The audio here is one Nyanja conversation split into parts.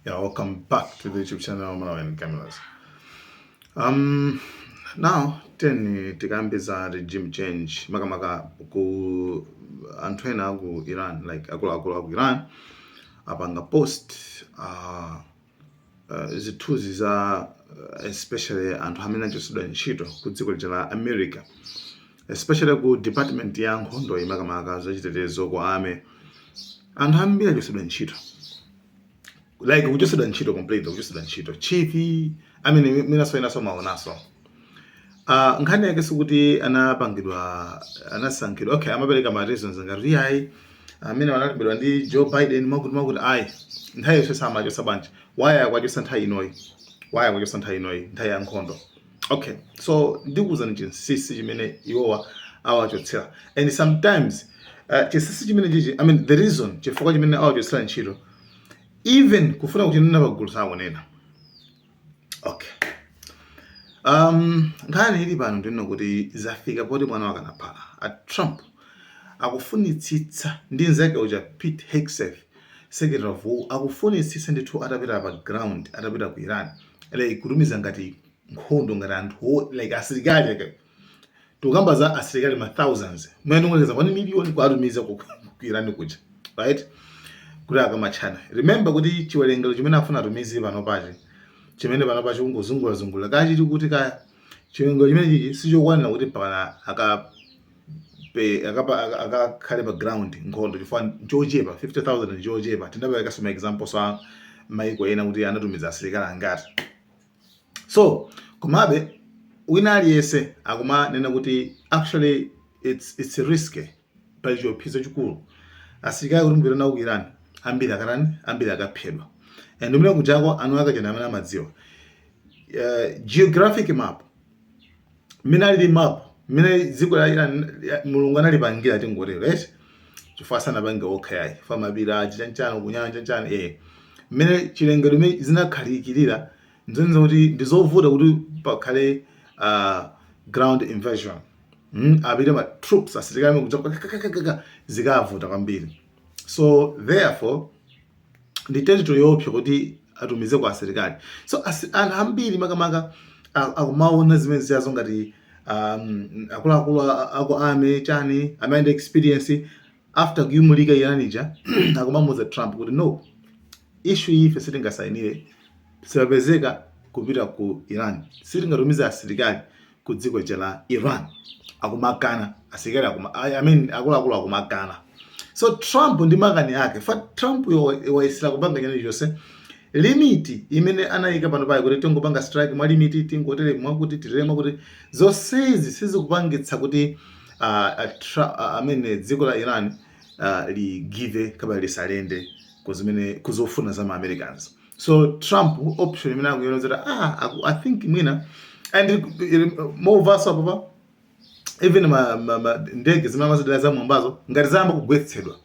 Yeah, welcome back to the YouTube channel Malawian Cameras. Now tikambe za regime change makamaka ku anthu ena aku Iran, like akuluakulu aku Iran apanga post zithunzi za especially anthu amene achotsedwa ntchito ku dziko lija la America, especially ku department ya nkhondo makamaka zachitetezo ku army. Anthu ambiri achotsedwa ntchito, like kuchotsedwa ntchito completely, kuchotsedwa ntchito chief. I mean minaso maonaso nkhani yake sikuti anasankhidwa, okay, amapereka ma reasons ngati ayi amene analembedwa ndi Joe Biden makuti ayi nthawi yonse samachotsa bwanji, why akwachotsa nthawi inoyi, nthawi ya nkhondo. Okay, so ndikuwuzani chinsinsi chimene iwowa awachotsera, and sometimes chinsinsi chimene chichi, I mean the reason chifukwa chimene awachotsera ntchito even kufuna kuti nina pagulu saonena. Okay, nkhani ili pano ndino kuti zafika poti mwana wakanaphala a Trump akufunitsitsa ndi nzake uja Pete Hegseth, Secretary of War, akufunitsitsa ndithu atapita pa ground, atapita ku Iran, like kutumiza ngati nkhondo, ngati anthu like asilikali, tukamba za asilikali ma thousands, mwene ngoleza 1 million kwatumiza ku Iran kuja, right, kuti akamachana. Remember kuti chiwerengero chimene afuna atumize pano pachi, chimene pano pachi kungozungulazungula kachiti kuti kaya chiwerengero chimene chichi sichokwanira kuti pana akakhale pa ground nkhondo, chifukwa nchochepa 50,000 nchochepa. Tindapereka some examples wa maiko ena kuti anatumiza asilikali angati. So komabe wina aliyese akumanena kuti actually it's risky, pali chiopsezo chikulu. Asilikali kuti mpita nawo ku Iran ambiri akaphedwa, and umene kujako anu akachena amene amadziwa geographic map, minali map mine dziko la Iran mulungu analipangira tingotero, right, chifukwa sanapanga okhayayi famapira chichanchano kunyanja chanchano mine chilengedwe mene zinakhalikirira nzonza kuti ndizovuta kuti pakhale ground invasion, apite ma troops asilikali kuja zikavuta kwambiri. So therefore the territory yopya kuti atumize kwa asilikali. So anthu ambiri makamaka akumaona zimene ziyazo ngati akuluakulu aku army chani amene experience after kuyimulika Iranija akumamuza Trump kuti no, issue ife sitingasainire, sipapezeka kupita ku Iran, sitingatumiza asilikali ku dziko la Iran. Akumakana asilikali akuluakulu akumakana. So Trump ndi makani yake, fa Trump waisira kupanga chene chose limiti imene anayika pano payi kuti tingopanga strike mwa limiti, tingotere mwakuti tirema kuti zonsezi sizikupangitsa kuti dziko la Iran ligive kapena lisalende kuzimene kuzofuna za ma Americans. So Trump option imene akuyonozera I think mwina, and moreover papa even ndege zimene amazidala za mwambazo ngati zamba kugwetsedwa,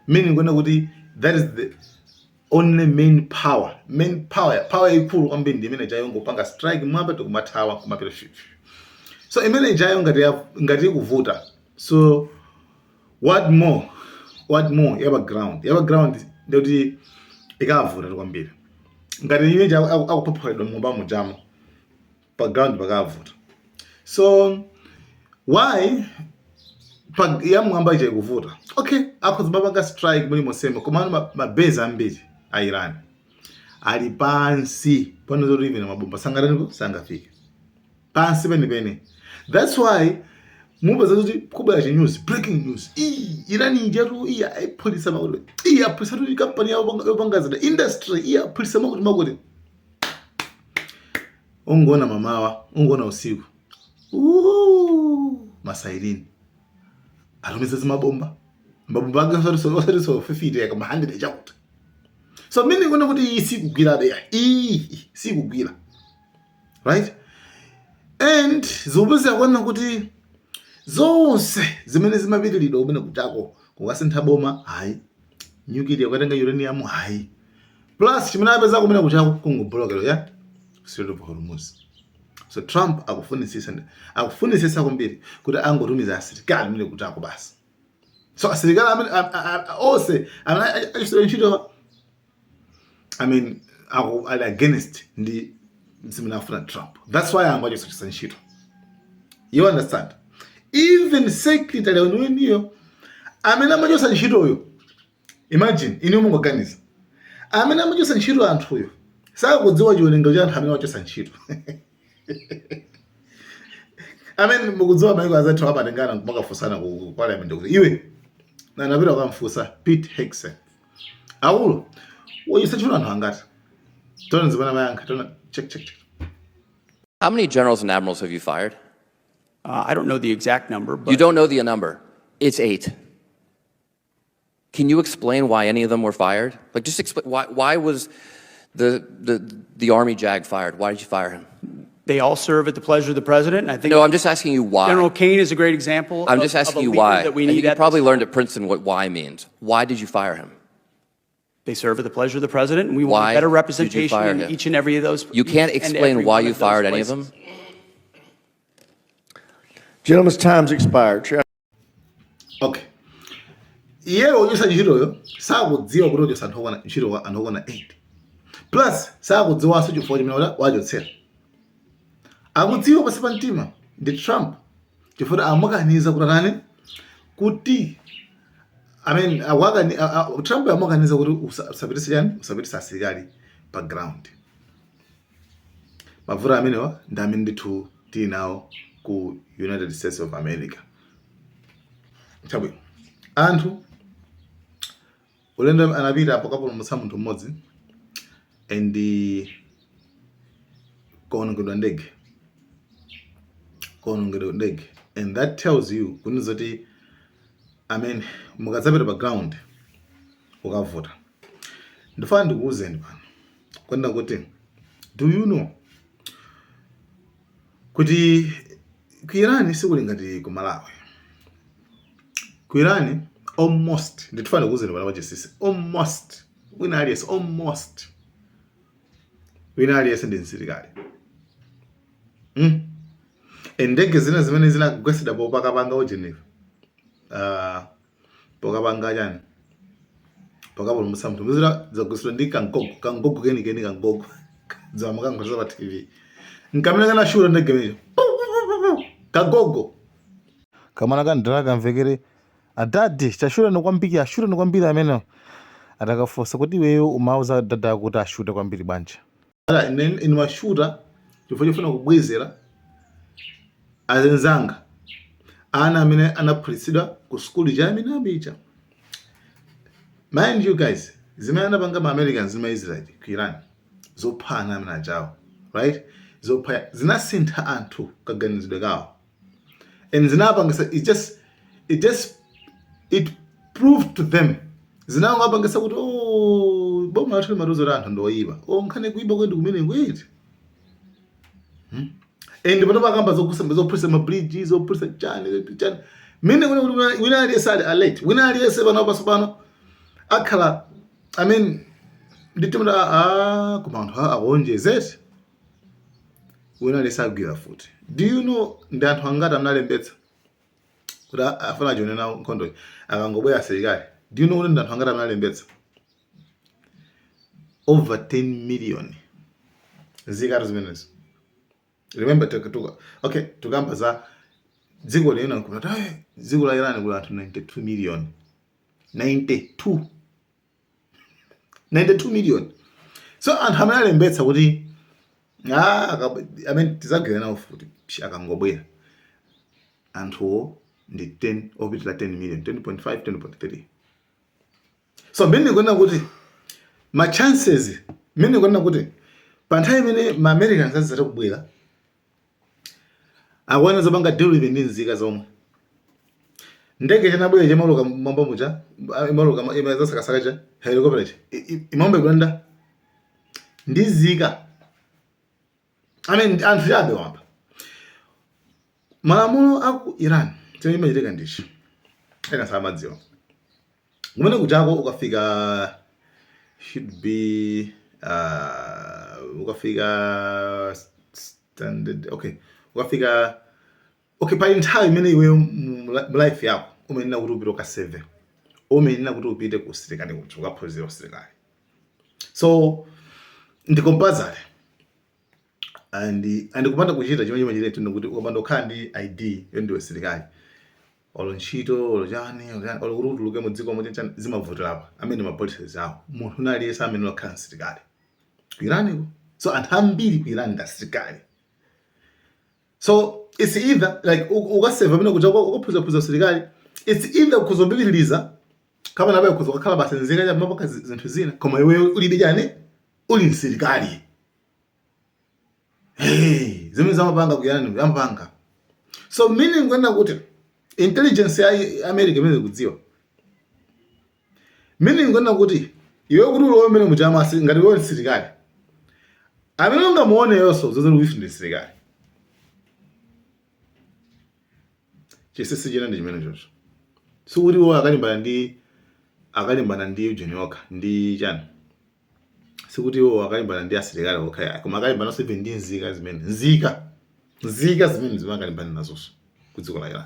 meaning kwena kuti that is the only main power ikulu kwambiri ndi imene jayo ngopanga strike mwamba tikumathawa kumapita fifi. So imene jayo ngati kuvuta. So what more yaba ground ndikuti ikavuta kwambiri, ngati imene jayo akuphophedwa mwamba mujamo pa ground pakavuta. So why ya mwamba ije kuvuta? Okay, akuzimapanga strike muli mosema komano mabeza ambiri a Iran ali pansi pano zoti even mabomba sangafike pansi penipeni. That's why mubaza kuti kubera news, breaking news, Iran injatu ayiphulisa makuti aphulisa kuti company yopangazida industry aphulisa makuti ungona mamawa, ungona usiku masairini atumiza zimabomba ake osatiso 50 yaka 100 echakuti. So mimi ngona kuti sikugwira there, sikugwira, right, and zobuzya kuona kuti zonse zimene zimapitilidwa kumene kuchako kukasintha boma hayi, nuclear kwatenga uranium hayi, plus chimene apeza kumene kuchako kungoblokero ya Strait of Hormuz. So Trump akufunisisa kwambiri kuti angotumiza asilikali mene kuchako basi. So asilikali ose achitira ntchito, I mean ali against ndi zimene afuna Trump. That's why I'm achotsa ntchito. You understand? Even secretary weniyo amene amachotsa ntchitoyo, imagine ine mungoganiza amene amachotsa ntchito anthuyo sakudziwa chiwerengero cha anthu amene amachotsa ntchito. Amene mukudziwa maiko azathu amatengana kumakafunsana ku parliament kuti iwe na napita kukamfunsa Pete Hegseth aulo wochotsa ntchito anthu angati. Tona zimene mayankha tona check. How many generals and admirals have you fired? I don't know the exact number, but... You don't know the number. It's 8. Can you explain why any of them were fired? Like, just explain, why was the Army JAG fired? Why did you fire him? They all serve at the pleasure of the president, and I think... No, I'm just asking you why. General Kane is a great example. I'm just asking you why. That we need. You probably learned at Princeton what why means. Why did you fire him? They serve at the pleasure of the president, and we want better representation in each and every of those. You can't explain why you fired any of them? Gentleman's time's expired. Okay. Iye wochotsa ntchitoyo sakudziwa kuti wochotsa ntchito anthu okwana 8. Plus sakudziwanso chifukwa chimene wachotsera. Akudziwa pasi pa mtima ndi Trump chifukwa amukaniza kuti kuti Trump amukaniza kuti usapitisa asilikali pa ground. Mavuto amenewa ndi amene ndithu tili nawo ku United States of America. Chabwino anthu ulendo anapita apo kapulumutsa munthu mmodzi and kuonongedwa ndege, and that tells you kuti zoti mukadzapita pa ground ukavota. Ndifuna ndikuwuzeni pano kwenda kuti do you know kuti ku Iran sikuli ngati ku Malawi. Ku Iran almost ndifuna ndikuwuzeni pano pachisisi almost wina aliyese ndi msilikali. Ndege zimene zinagwetsedwa pokapanga ku Geneva pokapanga chani pakapulumutsa munthu zagwetsedwa ndi kangogo kenikeni kangogo zamakangotsa pa TV nkamene kanashula ndege mejo kagogo kamana kandala kamvekere adadi chashula nokwambiri amene atakafosa kuti iweyo umauza dada kuti ashute kwambiri banja ine mashuta chifukwa chofuna kubwezera azenzanga ana amene anaphunzitsidwa ku skulu cha amene abicha. Mind you guys, zimene anapanga ma Americans ma Israel ku Iran zophana amene ajawo, right? Zophaya zinasintha anthu kaganizidwe kawo, and zinapangisa it proved to them zinangapangisa kuti boma lathu matuzo la anthu ndoyiba nkhane kuiba kwendi kumene ngweti. And pano pakamba zophulisa ma bridges zophulisa chani mine kuti wina aliyese ali alert, wina aliyese pano pasopano akhala nditimda kuma anthu awonjezeti wina aliyese agwira futi. Do you know ndi anthu angati analembetsa kuti afuna ajone nawo nkhondo akangobwera asilikali? Do you know kuti ndi anthu angati analembetsa? Over 10 million zikatu zimenezo. Remember tukamba za dziko lino kuti dziko la Iran kuli anthu 92 million. 92 million. So anthu amene alembetsa kuti tizagwira nawo futi akangobwera anthuwo ndi 10 opitira 10 million, 10.5, 10.3. So mene ndikuona kuti ma chances mene ndikuona kuti pa nthawi imene ma Americans azata kubwera akwana zopanga deal ndi nzika zomwe ndege chanabwera chamaloka mwamba mucha imaloka imazasakasaka helicopter imamba kwenda ndi zika anthu chabe wamba. Malamulo aku Iran chimene chimachitika ndichi ena samadziwa kumene kuchako ukafika should be ukafika standard ukafika pa nthawi imene iweyo mu life yako umenena kuti upite ka 7 umenena kuti upite ku usilikali kuti ukaphunzira usilikali. So ndi compulsory and kupanda kuchita chimene chimachita kuti ukapanda kukhala ndi ID yondiwe silikali olo ntchito olo chani olo kuti utuluke mu dziko moti zimavutirapo amene mapolisi awo munthu unaliyesa amene wakhala msilikali ku Iraniko. So anthu ambiri ku Iran ndi asilikali. So it's either like ukaseva amene kuja ukuphunzaphuza usilikali, it's either ukuzobikiliriza kama nabe ukuzokhala basenzeka cha mapaka zinthu zina koma iwe ulibe chani uli msilikali. Hey, zimene zamapanga ku Iran yambanga. So meaning kwenda kuti intelligence ya America imene kudziwa. Meaning kwenda kuti iwe kuti ulowe mene mujama ngati wewe msilikali. Amene ungamuone yonso zozero wifi ndi msilikali. Chisisi jena ndi chimene chocho. So uri wo akalimbana ndi Junioka ndi chani. Sikuti wo akalimbana ndi asilikali okaya. Koma akalimbana so ndi nzika zimene. Nzika zimene zimangalimbana nazo kudziko la Iran.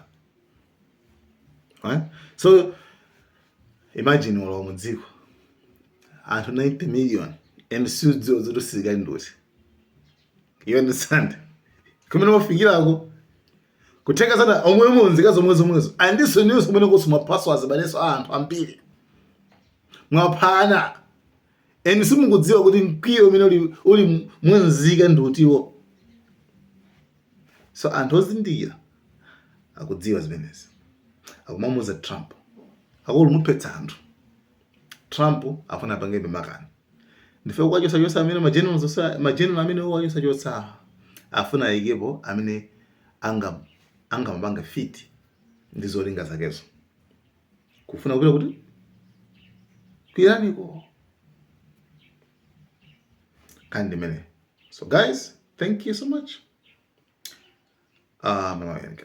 Right? So imagine wala mu dziko. Anthu 90 million and sudzo zosilikali ndoti. You understand? Kumene mafikirako kuteka sana omwe munzika zomwezo andiso news kumene kusuma passwords baneso anthu ambiri mwaphana eni simungudziwa kuti mkwiyo umene uli mwanzika ndutiwo. So anthu ozindikira akudziwa zimenezi akumamuza Trump akulumuphetsa anthu. Trump afuna apange makani ndife kwachosa amene majenerali amene wachosa afuna ikepo amene angamapanga fiti ndi zolinga zakezo kufuna kupita kuti ku Iraniko kandi mene. So guys, thank you so much. Mama yangu.